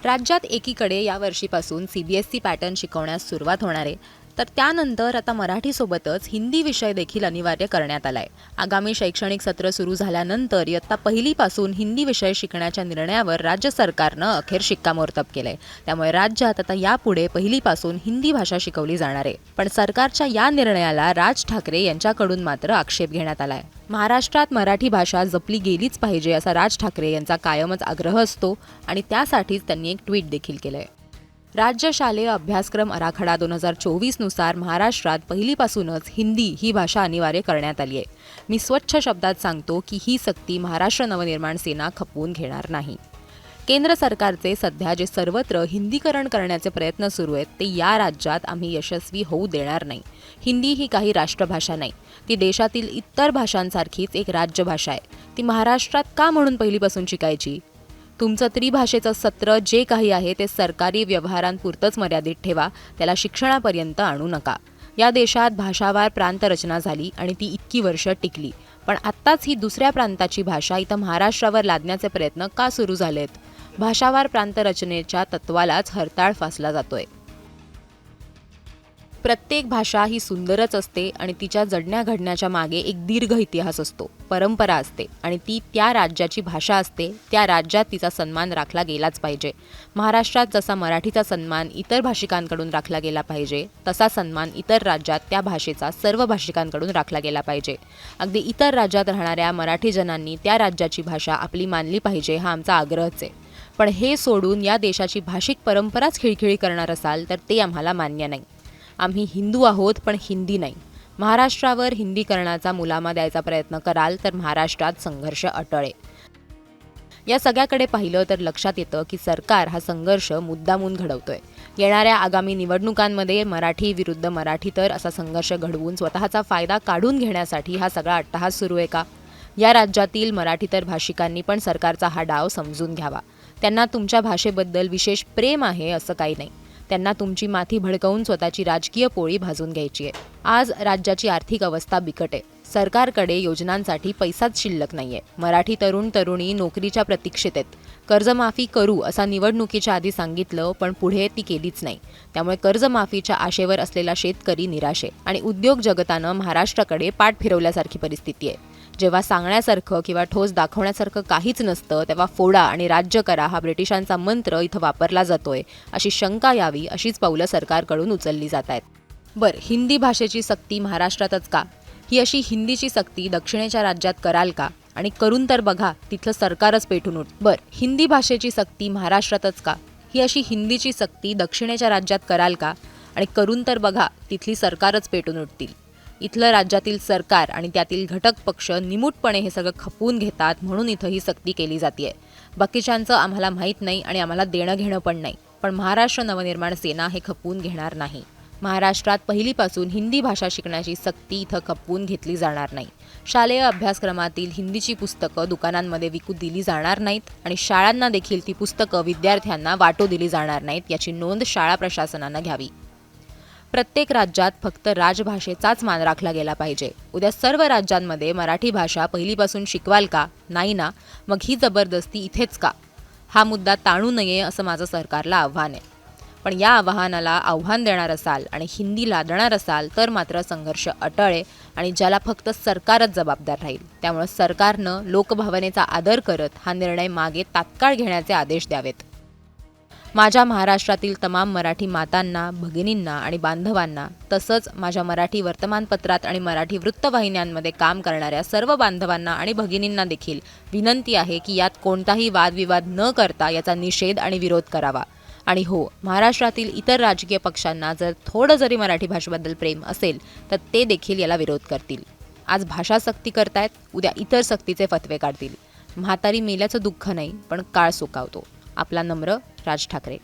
राज्यात एकीकडे यावर्षीपासून CBSE पॅटर्न शिकवण्यास सुरुवात होणार आहे, तर त्यानंतर आता मराठीसोबतच हिंदी विषय देखील अनिवार्य करण्यात आलाय। आगामी शैक्षणिक सत्र सुरू झाल्यानंतर इयत्ता पहिलीपासून हिंदी विषय शिकण्याच्या निर्णयावर राज्य सरकारनं अखेर शिक्कामोर्तब केलंय। त्यामुळे राज्यात आता यापुढे पहिलीपासून हिंदी भाषा शिकवली जाणार आहे। पण सरकारच्या या निर्णयाला राज ठाकरे यांच्याकडून मात्र आक्षेप घेण्यात आलाय। महाराष्ट्रात मराठी भाषा जपली गेलीच पाहिजे असा राज ठाकरे यांचा कायमच आग्रह असतो आणि त्यासाठीच त्यांनी एक ट्विट देखील केलंय। राज्य शालेय अभ्यासक्रम आराखडा 2024 नुसार महाराष्ट्रात पहिलीपासूनच हिंदी ही भाषा अनिवार्य करण्यात आली आहे। मी स्वच्छ शब्दात सांगतो की ही सक्ती महाराष्ट्र नवनिर्माण सेना खपवून घेणार नाही। केंद्र सरकारचे सध्या जे सर्वत्र हिंदीकरण करण्याचे प्रयत्न सुरू आहेत ते या राज्यात आम्ही यशस्वी होऊ देणार नाही। हिंदी ही काही राष्ट्रभाषा नाही, ती देशातील इतर भाषांसारखीच एक राज्यभाषा आहे। ती महाराष्ट्रात का म्हणून पहिलीपासून शिकायची? तुमचं त्रिभाषेचं सत्र जे काही आहे ते सरकारी व्यवहारांपुरतंच मर्यादित ठेवा, त्याला शिक्षणापर्यंत आणू नका। या देशात भाषावार प्रांतरचना झाली आणि ती इतकी वर्ष टिकली, पण आत्ताच ही दुसऱ्या प्रांताची भाषा इथं महाराष्ट्रावर लादण्याचे प्रयत्न का सुरू झालेत? भाषावार प्रांतरचनेच्या तत्वालाच हरताळ फासला जातोय। प्रत्येक भाषा ही सुंदरच असते आणि तिच्या जडण्या घडण्याच्या मागे एक दीर्घ इतिहास असतो, परंपरा असते आणि ती त्या राज्याची भाषा असते, त्या राज्यात तिचा सन्मान राखला गेलाच पाहिजे। महाराष्ट्रात जसा मराठीचा सन्मान इतर भाषिकांकडून राखला गेला पाहिजे, तसा सन्मान इतर राज्यात त्या भाषेचा सर्व भाषिकांकडून राखला गेला पाहिजे। अगदी इतर राज्यात राहणाऱ्या मराठी जनांनी त्या राज्याची भाषा आपली मानली पाहिजे, हा आमचा आग्रहच आहे। पण हे सोडून या देशाची भाषिक परंपराच खिळखिळी करणार असाल तर ते आम्हाला मान्य नाही। आम्ही हिंदू आहोत पण हिंदी नाही। महाराष्ट्रावर हिंदीकरणाचा मुलामा द्यायचा प्रयत्न कराल तर महाराष्ट्रात संघर्ष अटळ आहे। या सगळ्याकडे पाहिलं तर लक्षात येतं की सरकार हा संघर्ष मुद्दामून घडवतोय। येणाऱ्या आगामी निवडणुकांमध्ये मराठी विरुद्ध मराठीतर असा संघर्ष घडवून स्वतःचा फायदा काढून घेण्यासाठी हा सगळा अट्टहास सुरू आहे का? या राज्यातील मराठीतर भाषिकांनी पण सरकारचा हा डाव समजून घ्यावा। त्यांना तुमच्या भाषेबद्दल विशेष प्रेम आहे असं काही नाही, त्यांना तुमची माथी भडकवून स्वतःची राजकीय पोळी भाजून घ्यायची आहे। आज राज्याची आर्थिक अवस्था बिकट आहे, सरकारकडे योजनांसाठी पैसाच शिल्लक नाहीये। मराठी तरुण तरुणी नोकरीच्या प्रतीक्षेत आहेत। कर्जमाफी करू असा निवडणुकीच्या आधी सांगितलं, पण पुढे ती केलीच नाही। त्यामुळे कर्जमाफीच्या आशेवर असलेला शेतकरी निराश आहे आणि उद्योग जगतानं महाराष्ट्राकडे पाठ फिरवल्यासारखी परिस्थिती आहे। जेव्हा सांगण्यासारखं किंवा ठोस दाखवण्यासारखं काहीच नसतं तेव्हा फोडा आणि राज्य करा हा ब्रिटिशांचा मंत्र इथं वापरला जातोय, अशी शंका यावी अशीच पावलं सरकारकडून उचलली जात आहेत। बरं, हिंदी भाषेची सक्ती महाराष्ट्रातच का? ही अशी हिंदीची सक्ती दक्षिणेच्या राज्यात कराल का? आणि करून तर बघा, तिथलं सरकारच पेटून उठ। बरं, हिंदी भाषेची सक्ती महाराष्ट्रातच का? ही अशी हिंदीची सक्ती दक्षिणेच्या राज्यात कराल का? आणि करून तर बघा, तिथली सरकारच पेटून उठतील। इथलं राज्यातील सरकार आणि त्यातील घटक पक्ष निमूटपणे हे सगळं खपवून घेतात, म्हणून इथं ही सक्ती केली जाते। बाकीच्यांचं आम्हाला माहीत नाही आणि आम्हाला देणं घेणं पण नाही, पण महाराष्ट्र नवनिर्माण सेना हे खपवून घेणार नाही। महाराष्ट्रात पहिलीपासून हिंदी भाषा शिकण्याची सक्ती इथं खपवून घेतली जाणार नाही। शालेय अभ्यासक्रमातील हिंदीची पुस्तकं दुकानांमध्ये विकू दिली जाणार नाहीत आणि शाळांना देखील ती पुस्तकं विद्यार्थ्यांना वाटू दिली जाणार नाहीत, याची नोंद शाळा प्रशासनानं घ्यावी। प्रत्येक राज्यात फक्त राजभाषेचाच मान राखला गेला पाहिजे। उद्या सर्व राज्यांमध्ये मराठी भाषा पहिलीपासून शिकवाल का? नाही ना? मग ही जबरदस्ती इथेच का? हा मुद्दा ताणू नये असं माझं सरकारला आव्हान आहे। पण या आव्हानाला आव्हान देणार असाल आणि हिंदी लादणार असाल तर मात्र संघर्ष अटळ आहे आणि ज्याला फक्त सरकारच जबाबदार राहील। त्यामुळे सरकारनं लोकभावनेचा आदर करत हा निर्णय मागे तात्काळ घेण्याचे आदेश द्यावेत। माझ्या महाराष्ट्रातील तमाम मराठी मातांना, भगिनींना आणि बांधवांना, तसंच माझ्या मराठी वर्तमानपत्रात आणि मराठी वृत्तवाहिन्यांमध्ये काम करणाऱ्या सर्व बांधवांना आणि भगिनींना देखील विनंती आहे की यात कोणताही वादविवाद न करता याचा निषेध आणि विरोध करावा। आणि हो, महाराष्ट्रातील इतर राजकीय पक्षांना जर थोडं जरी मराठी भाषेबद्दल प्रेम असेल तर ते देखील याला विरोध करतील। आज भाषा सक्ती करतायत, उद्या इतर सक्तीचे फतवे काढतील। म्हातारी मेल्याचं दुःख नाही, पण काळ सुकावतो। आपला नम्र, राज ठाकरे।